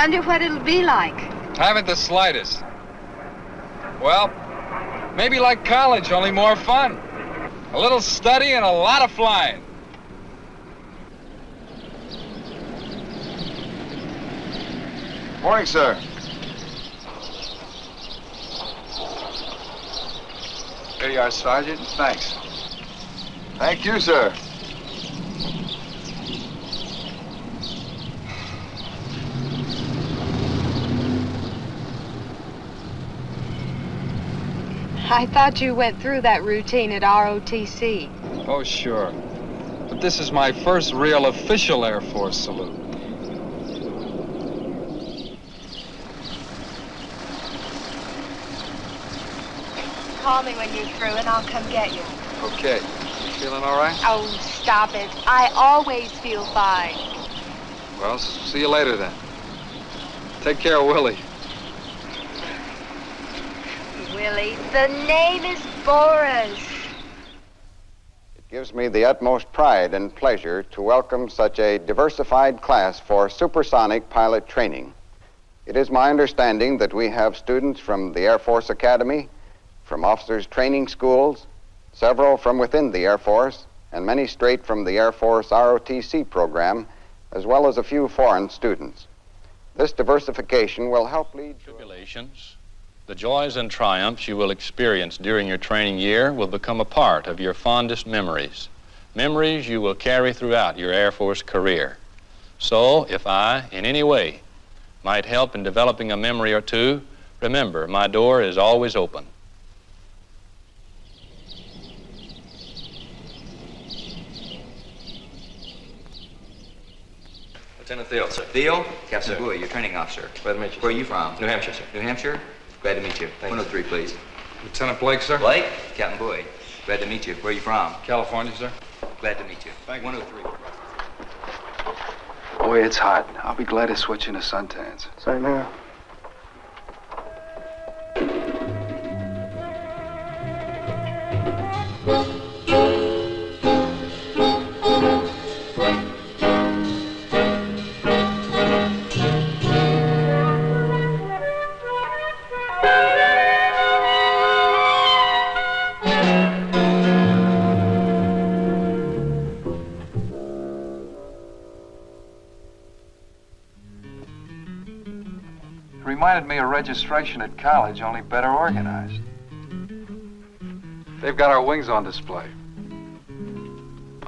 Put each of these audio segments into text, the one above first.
Wonder what it'll be like. Haven't the slightest. Well, maybe like college, only more fun. A little study and a lot of flying. Morning, sir. Here you are, Sergeant. Thanks. Thank you, sir. I thought you went through that routine at ROTC. Oh, sure. But this is my first real official Air Force salute. Call me when you're through and I'll come get you. Okay. You feeling all right? Oh, stop it. I always feel fine. Well, see you later then. Take care of Willie. Willie, the name is Boris. It gives me the utmost pride and pleasure to welcome such a diversified class for supersonic pilot training. It is my understanding that we have students from the Air Force Academy, from officers' training schools, several from within the Air Force, and many straight from the Air Force ROTC program, as well as a few foreign students. This diversification will help lead to tribulations. The joys and triumphs you will experience during your training year will become a part of your fondest memories, memories you will carry throughout your Air Force career. So, if I, in any way, might help in developing a memory or two, remember, my door is always open. Lieutenant Thiel, sir. Thiel? Captain Bowie, your training officer. Glad to meet you. Where are you from? New Hampshire, sir. New Hampshire? Glad to meet you. Thank 103, please. Lieutenant Blake, sir. Blake? Captain Bowie. Glad to meet you. Where are you from? California, sir. Glad to meet you. Thank you. 103. Boy, it's hot. I'll be glad to switch into suntans. Same here. Reminded me of registration at college, only better organized. They've got our wings on display.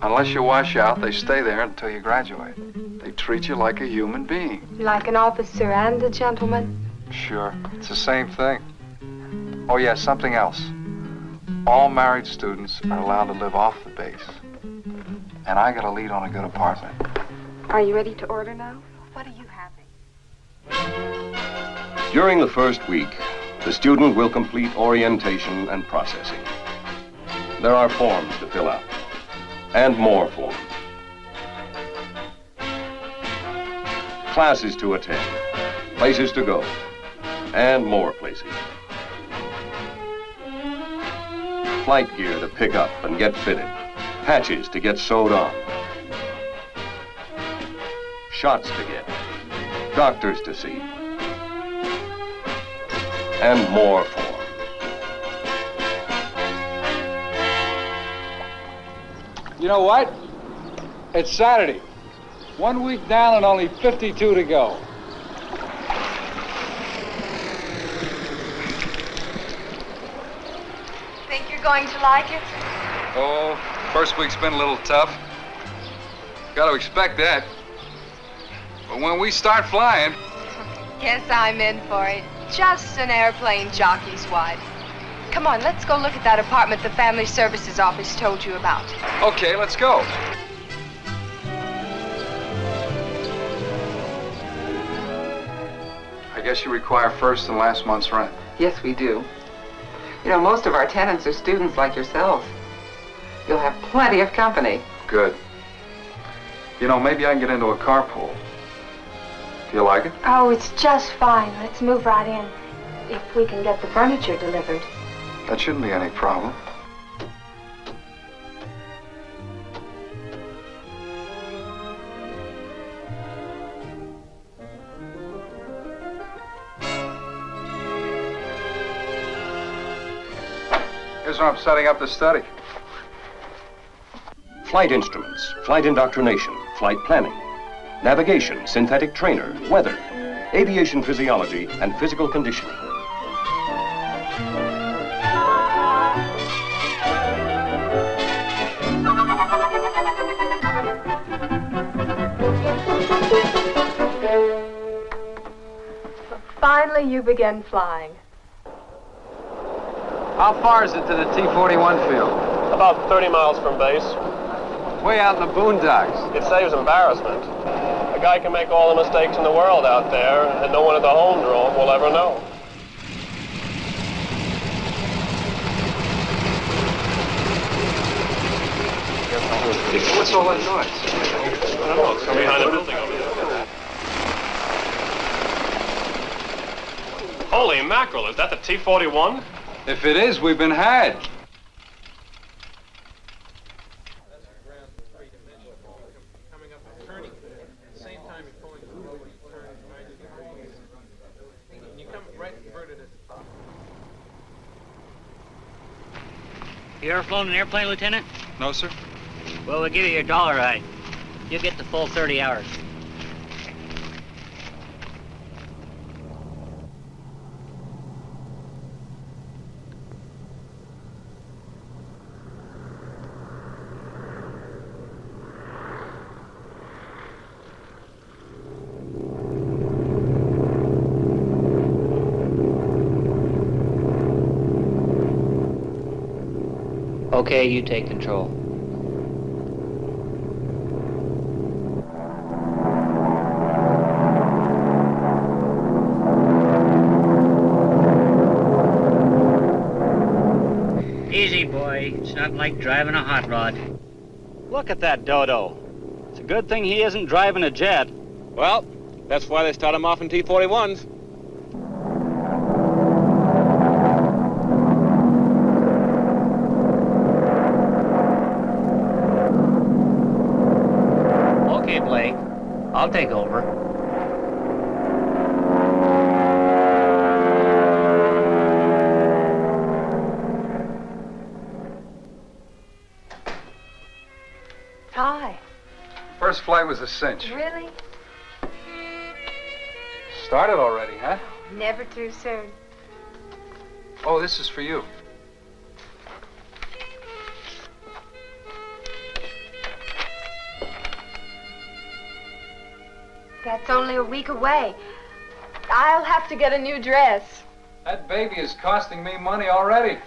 Unless you wash out, they stay there until you graduate. They treat you like a human being. Like an officer and a gentleman? Sure, it's the same thing. Oh yeah, something else. All married students are allowed to live off the base. And I got a lead on a good apartment. Are you ready to order now? What are you having? During the first week, the student will complete orientation and processing. There are forms to fill out, and more forms. Classes to attend, places to go, and more places. flight gear to pick up and get fitted, patches to get sewed on, shots to get, doctors to see, and more forms. You know what? It's Saturday. 1 week down and only 52 to go. Think you're going to like it? Oh, first week's been a little tough. Got to expect that. But when we start flying... Guess I'm in for it. Just an airplane jockey's wife. Come on, let's go look at that apartment the Family Services Office told you about. Okay, let's go. I guess you require first and last month's rent. Yes, we do. You know, most of our tenants are students like yourself. You'll have plenty of company. Good. You know, maybe I can get into a carpool. Do you like it? Oh, it's just fine. Let's move right in. If we can get the furniture delivered. That shouldn't be any problem. Here's where I'm setting up the study. Flight instruments, flight indoctrination, flight planning, navigation, synthetic trainer, weather, aviation physiology, and physical conditioning. Finally, you begin flying. How far is it to the T-41 field? About 30 miles from base. Way out in the boondocks. It saves embarrassment. A guy can make all the mistakes in the world out there, and no one at the home drome will ever know. What's all that noise? I don't know, it's from behind a building over there. Holy mackerel, is that the T-41? If it is, we've been had. You ever flown an airplane, Lieutenant? No, sir. Well, we'll give you your dollar ride. You'll get the full 30 hours. Okay, you take control. Easy, boy. It's not like driving a hot rod. Look at that dodo. It's a good thing he isn't driving a jet. Well, that's why they start him off in T-41s. Okay, Blake. I'll take over. Hi. First flight was a cinch. Really? Started already, huh? Never too soon. Oh, this is for you. That's only a week away. I'll have to get a new dress. That baby is costing me money already.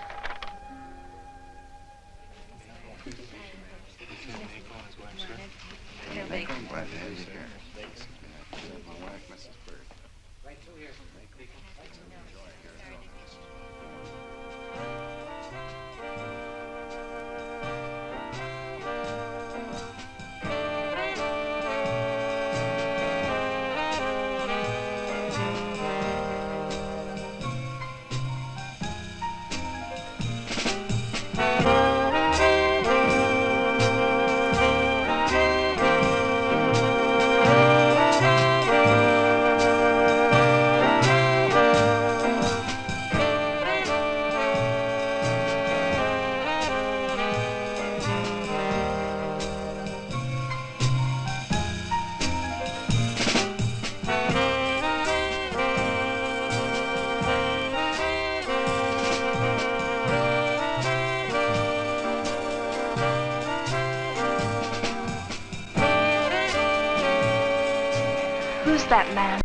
that man?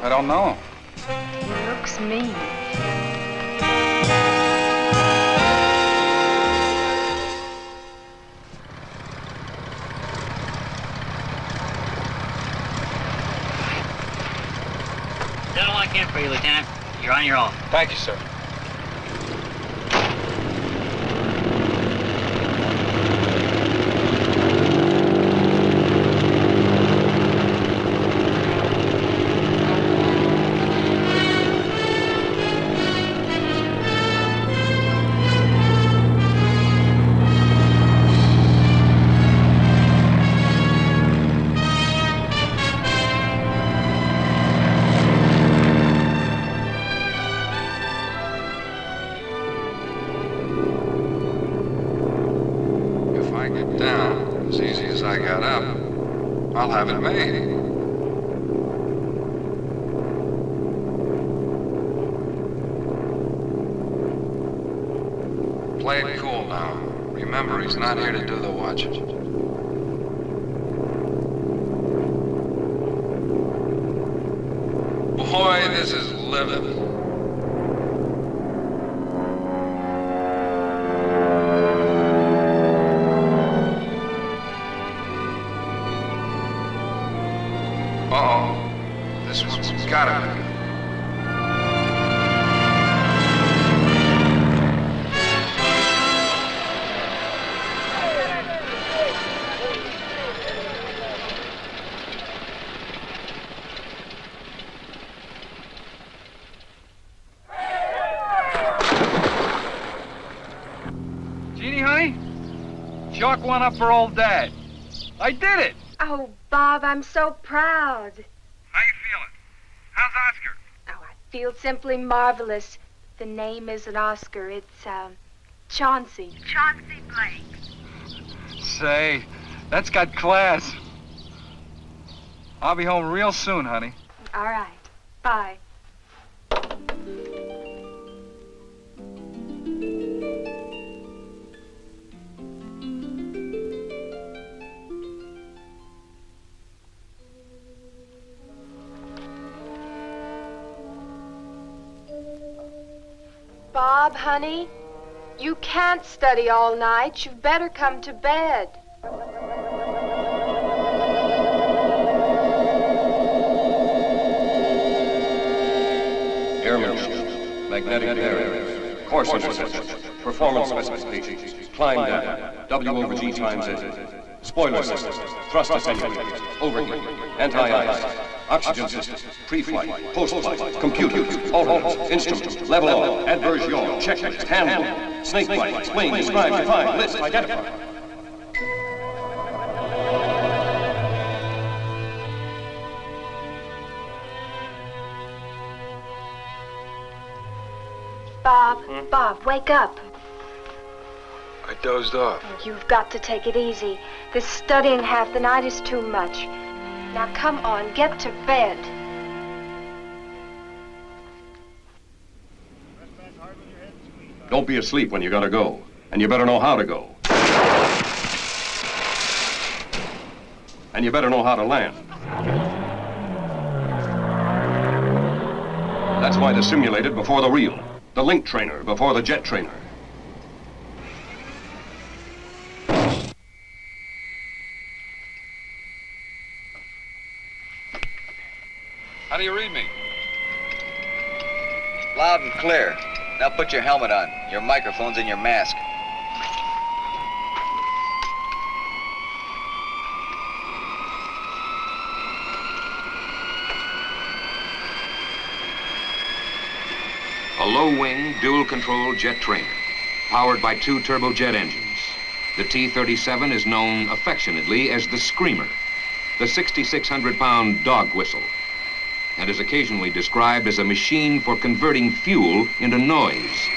I don't know. He looks mean. That's all I can for you, Lieutenant. You're on your own. Thank you, sir. Down as easy as I got up, I'll have it made. Play it cool now. Remember, he's not here to do the watching. Boy, this is living. This one's gotta be good. Jeannie, honey? Chalk one up for old Dad. I did it! Oh, Bob, I'm so proud. How you feeling? How's Oscar? Oh, I feel simply marvelous. The name isn't Oscar, it's, Chauncey. Chauncey Blake. Say, that's got class. I'll be home real soon, honey. All right. Bye. Bob, honey, you can't study all night. You've better come to bed. Airmanship, magnetic bearings, course interception, performance specifications, climb data, W over G times A, spoiler systems, thrust attenuators, overheat, anti-ice, oxygen systems, pre-flight, post-flight, computers, alternators, instruments, level all, adverse yaw, checklist, handbook, snake bite, explain, describe, define, list, identify. Bob, wake up. I dozed off. You've got to take it easy. This studying half the night is too much. Now come on, get to bed. Don't be asleep when you gotta go, and you better know how to go. And you better know how to land. That's why the simulated before the real. The link trainer before the jet trainer. How do you read me? Loud and clear. Now put your helmet on, your microphones, and your mask. A low-wing, dual-control jet trainer, powered by 2 turbojet engines. The T-37 is known affectionately as the Screamer, the 6,600-pound dog whistle, and is occasionally described as a machine for converting fuel into noise.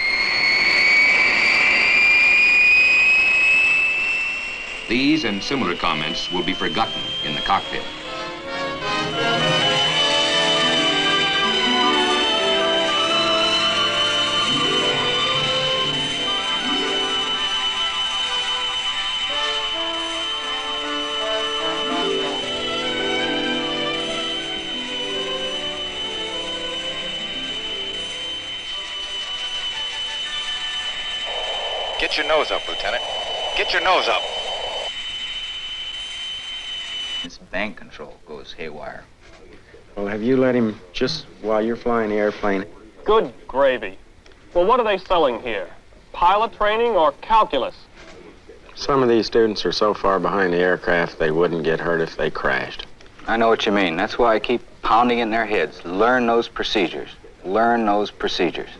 These and similar comments will be forgotten in the cockpit. Get your nose up, Lieutenant. Get your nose up. This bank control goes haywire. Well, have you let him just while you're flying the airplane? Good gravy. Well, what are they selling here? Pilot training or calculus? Some of these students are so far behind the aircraft they wouldn't get hurt if they crashed. I know what you mean. That's why I keep pounding in their heads. Learn those procedures. Learn those procedures.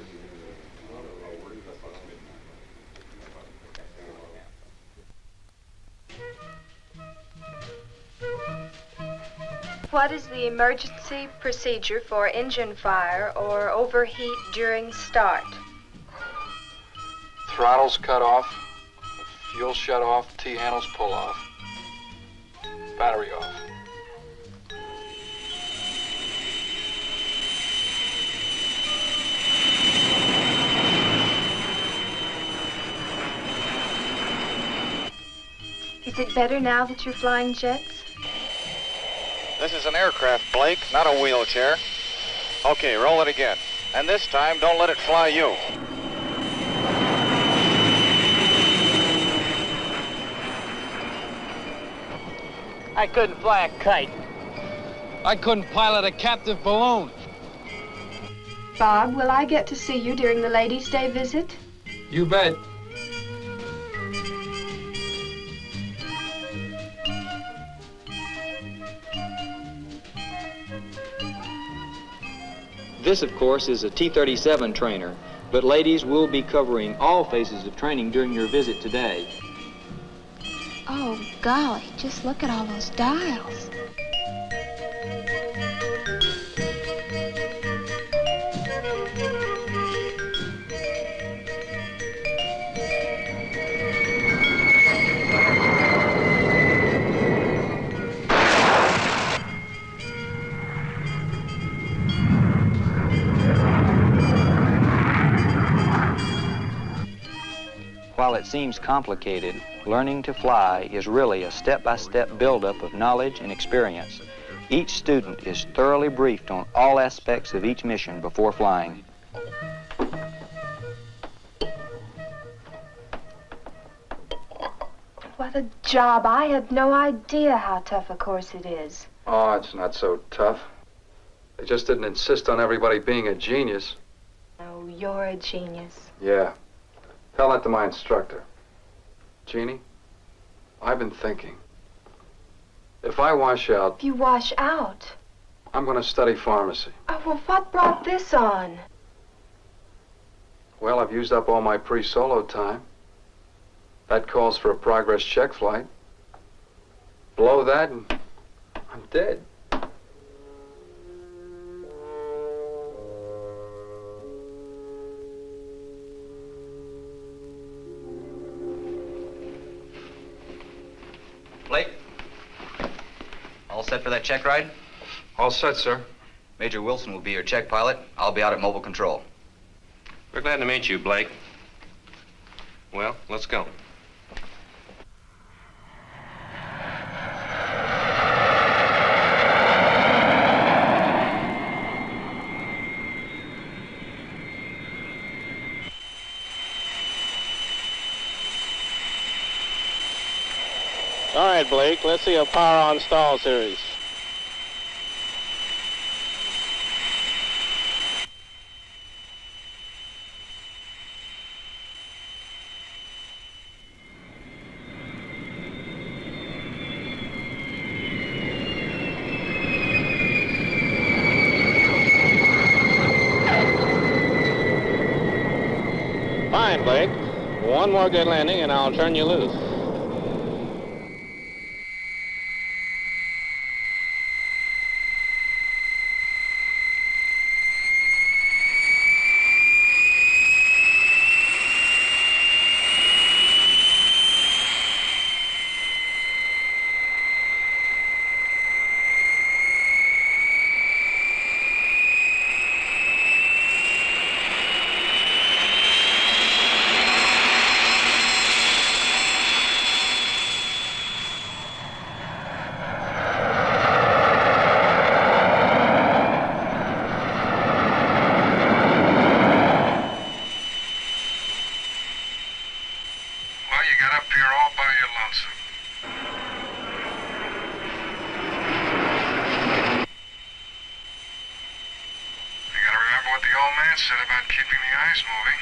What is the emergency procedure for engine fire or overheat during start? Throttles cut off, fuel shut off, T-handles pull off, battery off. Is it better now that you're flying jets? This is an aircraft, Blake, not a wheelchair. Okay, roll it again. And this time, don't let it fly you. I couldn't fly a kite. I couldn't pilot a captive balloon. Bob, will I get to see you during the Ladies' Day visit? You bet. This, of course, is a T-37 trainer, but ladies, we'll be covering all phases of training during your visit today. Oh, golly, just look at all those dials. While it seems complicated, learning to fly is really a step-by-step buildup of knowledge and experience. Each student is thoroughly briefed on all aspects of each mission before flying. What a job. I had no idea how tough a course it is. Oh, it's not so tough. They just didn't insist on everybody being a genius. Oh, you're a genius. Yeah. Tell that to my instructor. Jeannie, I've been thinking. If I wash out, If you wash out. I'm going to study pharmacy. Oh, well, what brought this on? Well, I've used up all my pre-solo time. That calls for a progress check flight. Blow that and I'm dead. Blake? All set for that check ride? All set, sir. Major Wilson will be your check pilot. I'll be out at mobile control. We're glad to meet you, Blake. Well, let's go. All right, Blake, let's see a power on stall series. Fine, Blake. One more good landing and I'll turn you loose. Remember what the old man said about keeping the eyes moving?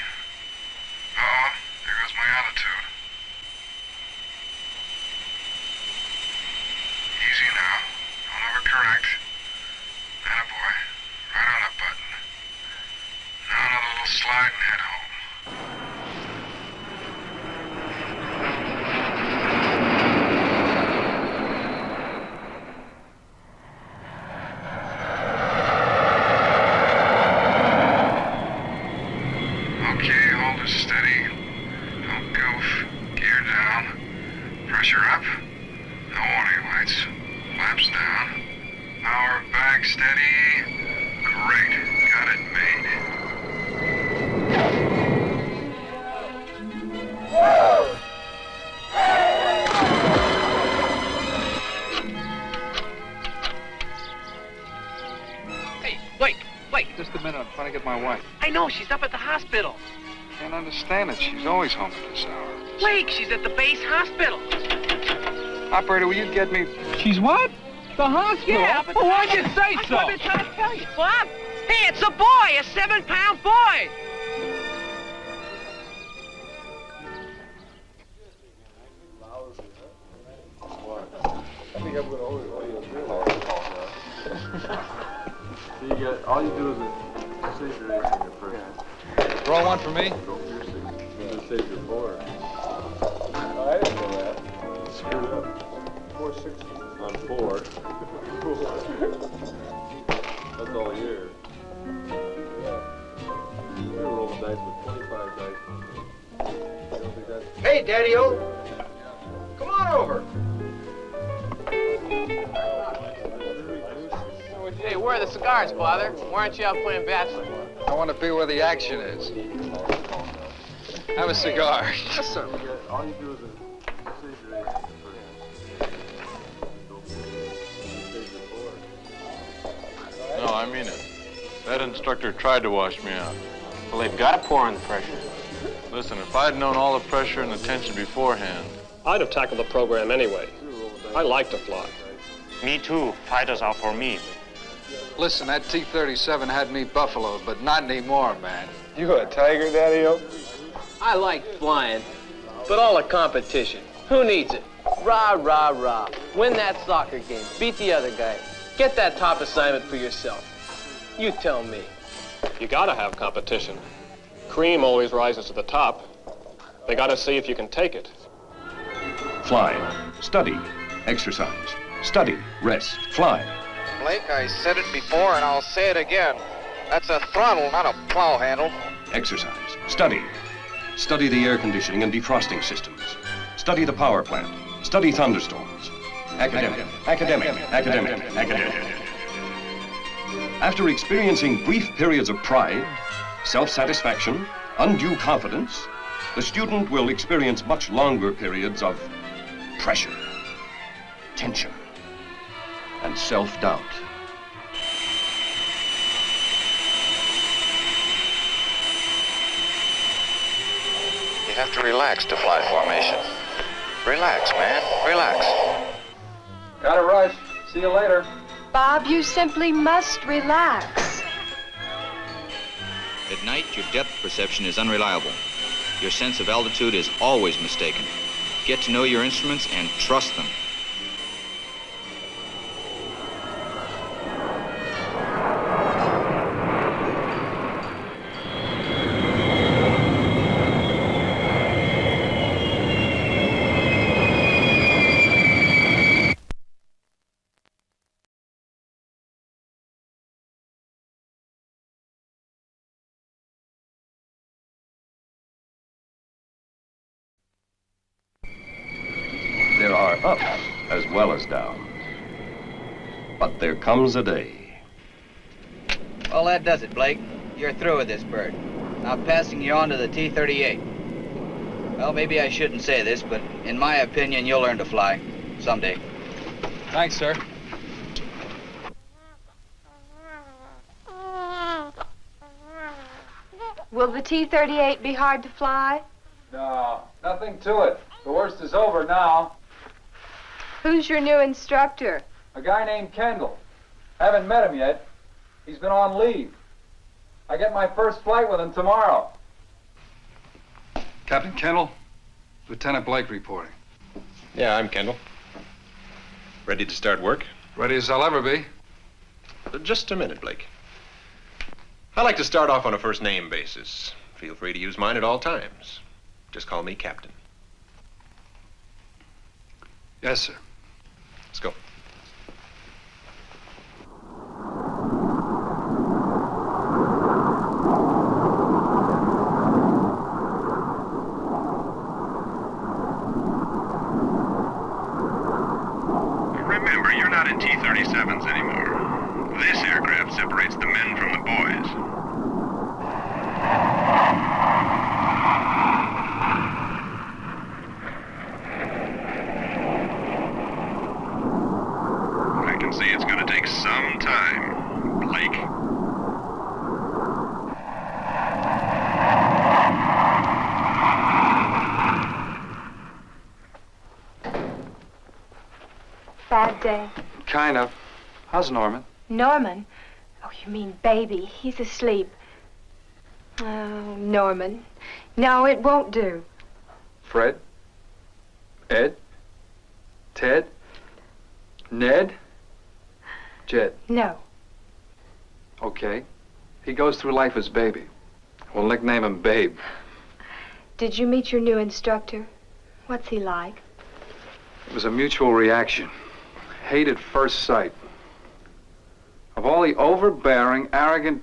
Uh-oh, there goes my altitude. Easy now. Don't overcorrect. Attaboy. Right on the button. Now another little slide and head home. Okay, hold it steady. Don't goof. Gear down. Pressure up. No warning lights. Flaps down. Power back steady. Great. Got it made. Hey, Blake! Just a minute, I'm trying to get my wife. I know, she's up at the hospital. Can't understand it. She's always home at this hour. Blake, she's at the base hospital. Operator, will you get me... She's what? The hospital? Yeah, but Well, why'd you say That's so? what I've been trying to tell you. What? Hey, it's a boy, a 7-pound boy. I think I'm going to owe you a bill. All you do is save your age in your first. Roll one for me. Just save your board. I didn't know that. Screwed up. 460 on 4. That's all year. We were rolling dice with 25 dice. You don't think that's... Hey, Daddy-O. Come on over. Hey, where are the cigars, Father? Why aren't you out playing bachelor? I want to be where the action is. Have a cigar. Yes, sir. All you do is save your age in your first. No, I mean it. That instructor tried to wash me out. Well, they've got to pour on the pressure. Listen, if I'd known all the pressure and the tension beforehand... I'd have tackled the program anyway. I like to fly. Me too. Fighters are for me. Listen, that T-37 had me buffaloed, but not anymore, man. You a tiger, Daddy-O? I like flying, but all the competition. Who needs it? Rah, rah, rah. Win that soccer game. Beat the other guy. Get that top assignment for yourself. You tell me. You gotta have competition. Cream always rises to the top. They gotta see if you can take it. Fly. Study. Exercise. Study. Rest. Fly. Blake, I said it before and I'll say it again. That's a throttle, not a plow handle. Exercise. Study. Study the air conditioning and defrosting systems. Study the power plant. Study thunderstorms. Academic. Academic. Academic. Academic. After experiencing brief periods of pride, self-satisfaction, undue confidence, the student will experience much longer periods of pressure, tension, and self-doubt. You have to relax to fly formation. Relax, man. Relax. Gotta rush. See you later. Bob, you simply must relax. At night, your depth perception is unreliable. Your sense of altitude is always mistaken. Get to know your instruments and trust them. There are ups as well as downs. But there comes a day. Well, that does it, Blake. You're through with this bird. Now passing you on to the T-38. Well, maybe I shouldn't say this, but in my opinion, you'll learn to fly someday. Thanks, sir. Will the T-38 be hard to fly? No, nothing to it. The worst is over now. Who's your new instructor? A guy named Kendall. Haven't met him yet. He's been on leave. I get my first flight with him tomorrow. Captain Kendall, Lieutenant Blake reporting. Yeah, I'm Kendall. Ready to start work? Ready as I'll ever be. Just a minute, Blake. I like to start off on a first name basis. Feel free to use mine at all times. Just call me Captain. Yes, sir. Let's go. Remember, you're not in T-37s anymore. This aircraft separates the men from the boys. I can see it's going to take some time, Blake. Bad day. Kind of. How's Norman? Norman? Oh, you mean baby. He's asleep. Oh, Norman. No, it won't do. Fred? Ed? Ted? Ned? Jed? No. Okay. He goes through life as baby. We'll nickname him Babe. Did you meet your new instructor? What's he like? It was a mutual reaction. Hate at first sight. Of all the overbearing, arrogant...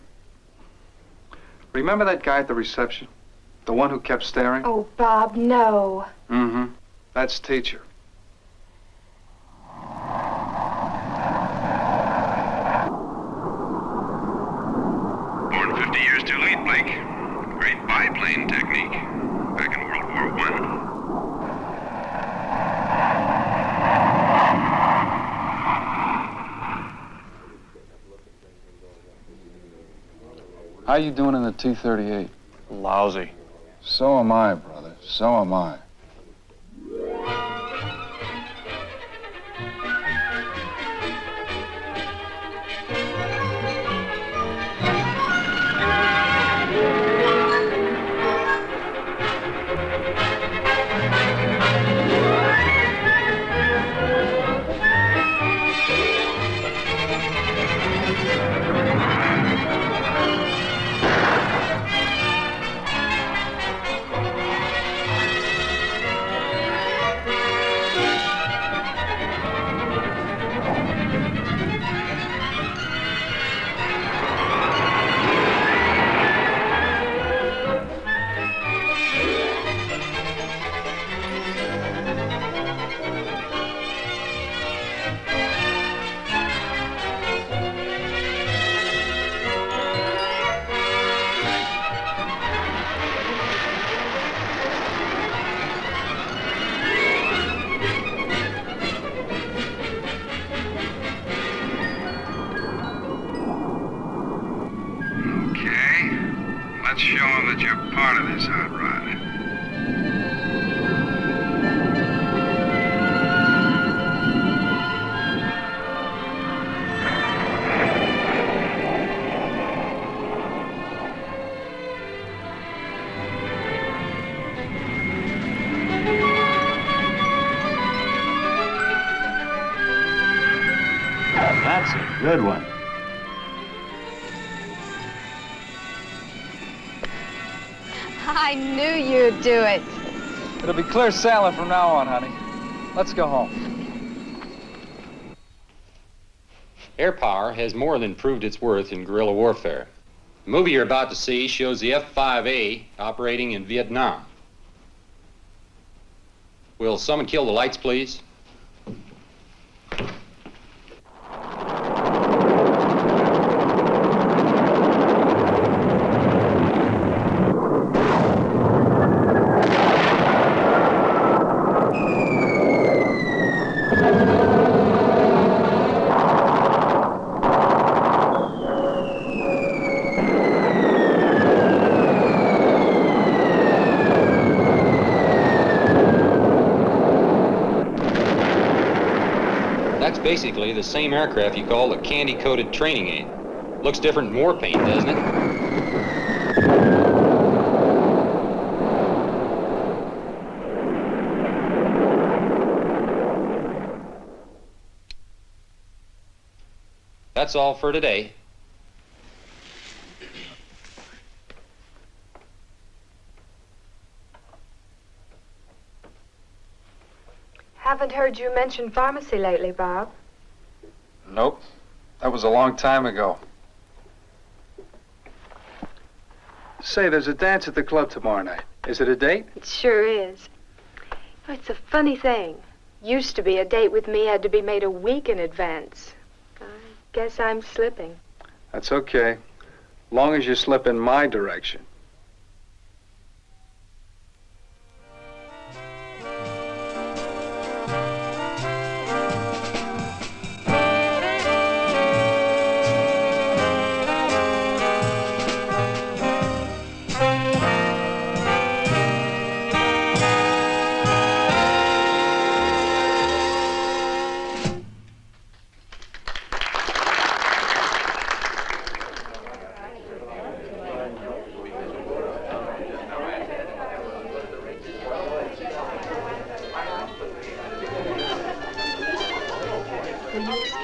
Remember that guy at the reception? The one who kept staring? Oh, Bob, no. Mm-hmm. That's teacher. Born 50 years too late, Blake. Great biplane technique. Back in World War I. How you doing in the T-38? Lousy. So am I, brother. So am I. Let's show them that you're part of this hot rod. That's a good one. I knew you'd do it. It'll be clear sailing from now on, honey. Let's go home. Air power has more than proved its worth in guerrilla warfare. The movie you're about to see shows the F-5A operating in Vietnam. Will someone kill the lights, please? That's basically the same aircraft you call the candy-coated training aid. Looks different in war paint, doesn't it? That's all for today. Haven't heard you mention pharmacy lately, Bob. Nope. That was a long time ago. Say, there's a dance at the club tomorrow night. Is it a date? It sure is. It's a funny thing. Used to be a date with me had to be made a week in advance. I guess I'm slipping. That's okay. Long as you slip in my direction.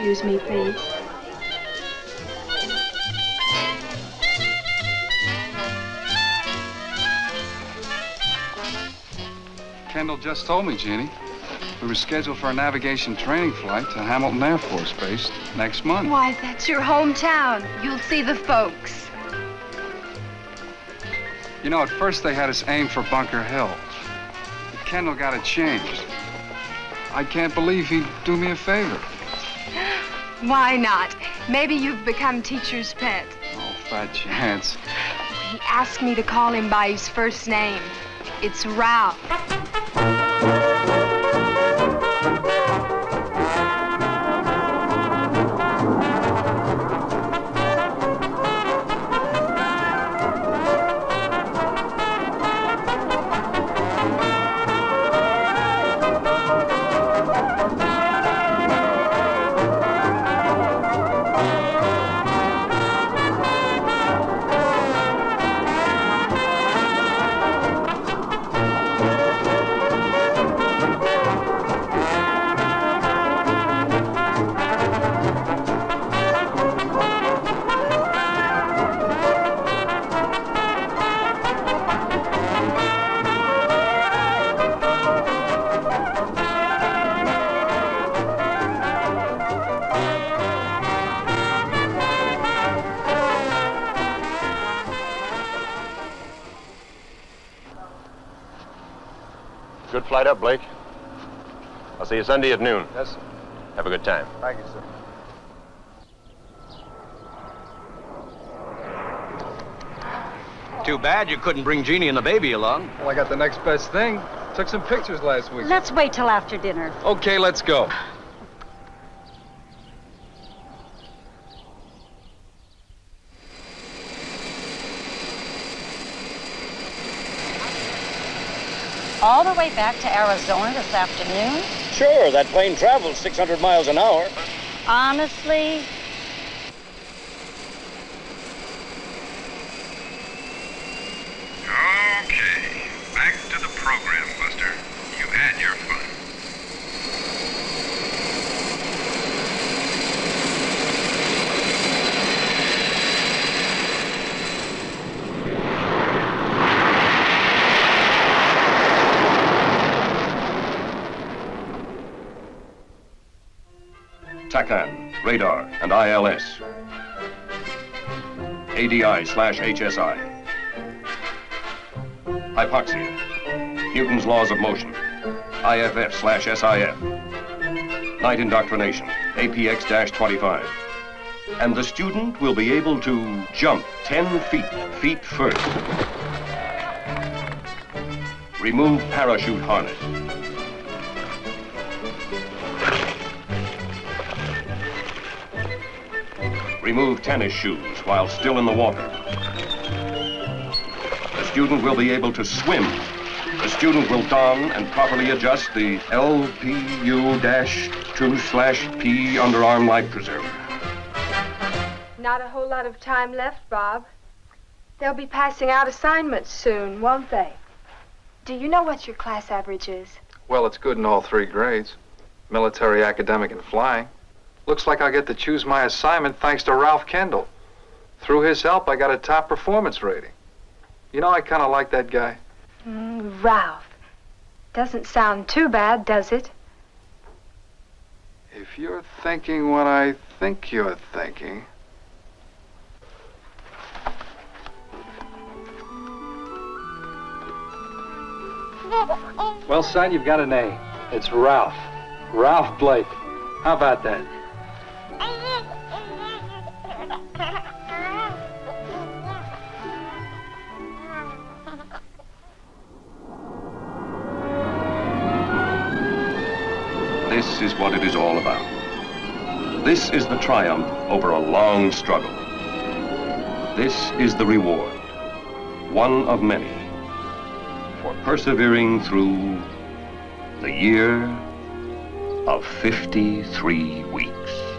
Excuse me, please. Kendall just told me, Jeannie. We were scheduled for a navigation training flight to Hamilton Air Force Base next month. Why, that's your hometown. You'll see the folks. You know, at first they had us aim for Bunker Hill. But Kendall got it changed. I can't believe he'd do me a favor. Why not? Maybe you've become teacher's pet. Oh, fat chance. He asked me to call him by his first name. It's Ralph. Good flight up, Blake. I'll see you Sunday at noon. Yes, sir. Have a good time. Thank you, sir. Too bad you couldn't bring Jeannie and the baby along. Well, I got the next best thing. Took some pictures last week. Let's wait till after dinner. Okay, let's go. All the way back to Arizona this afternoon? Sure, that plane travels 600 miles an hour. Honestly? Okay, back to the program, Buster. You had your fun. TACAN, radar, and ILS. ADI/HSI. Hypoxia. Newton's laws of motion. IFF/SIF. Night indoctrination. APX-25. And the student will be able to jump 10 feet first. Remove parachute harness. Remove tennis shoes while still in the water. The student will be able to swim. The student will don and properly adjust the LPU-2/P underarm life preserver. Not a whole lot of time left, Bob. They'll be passing out assignments soon, won't they? Do you know what your class average is? Well, it's good in all 3 grades. Military, academic, and flying. Looks like I get to choose my assignment thanks to Ralph Kendall. Through his help, I got a top performance rating. You know, I kind of like that guy. Ralph. Doesn't sound too bad, does it? If you're thinking what I think you're thinking... Well, son, you've got a name. It's Ralph. Ralph Blake. How about that? This is what it is all about. This is the triumph over a long struggle. This is the reward, one of many, for persevering through the year of 53 weeks.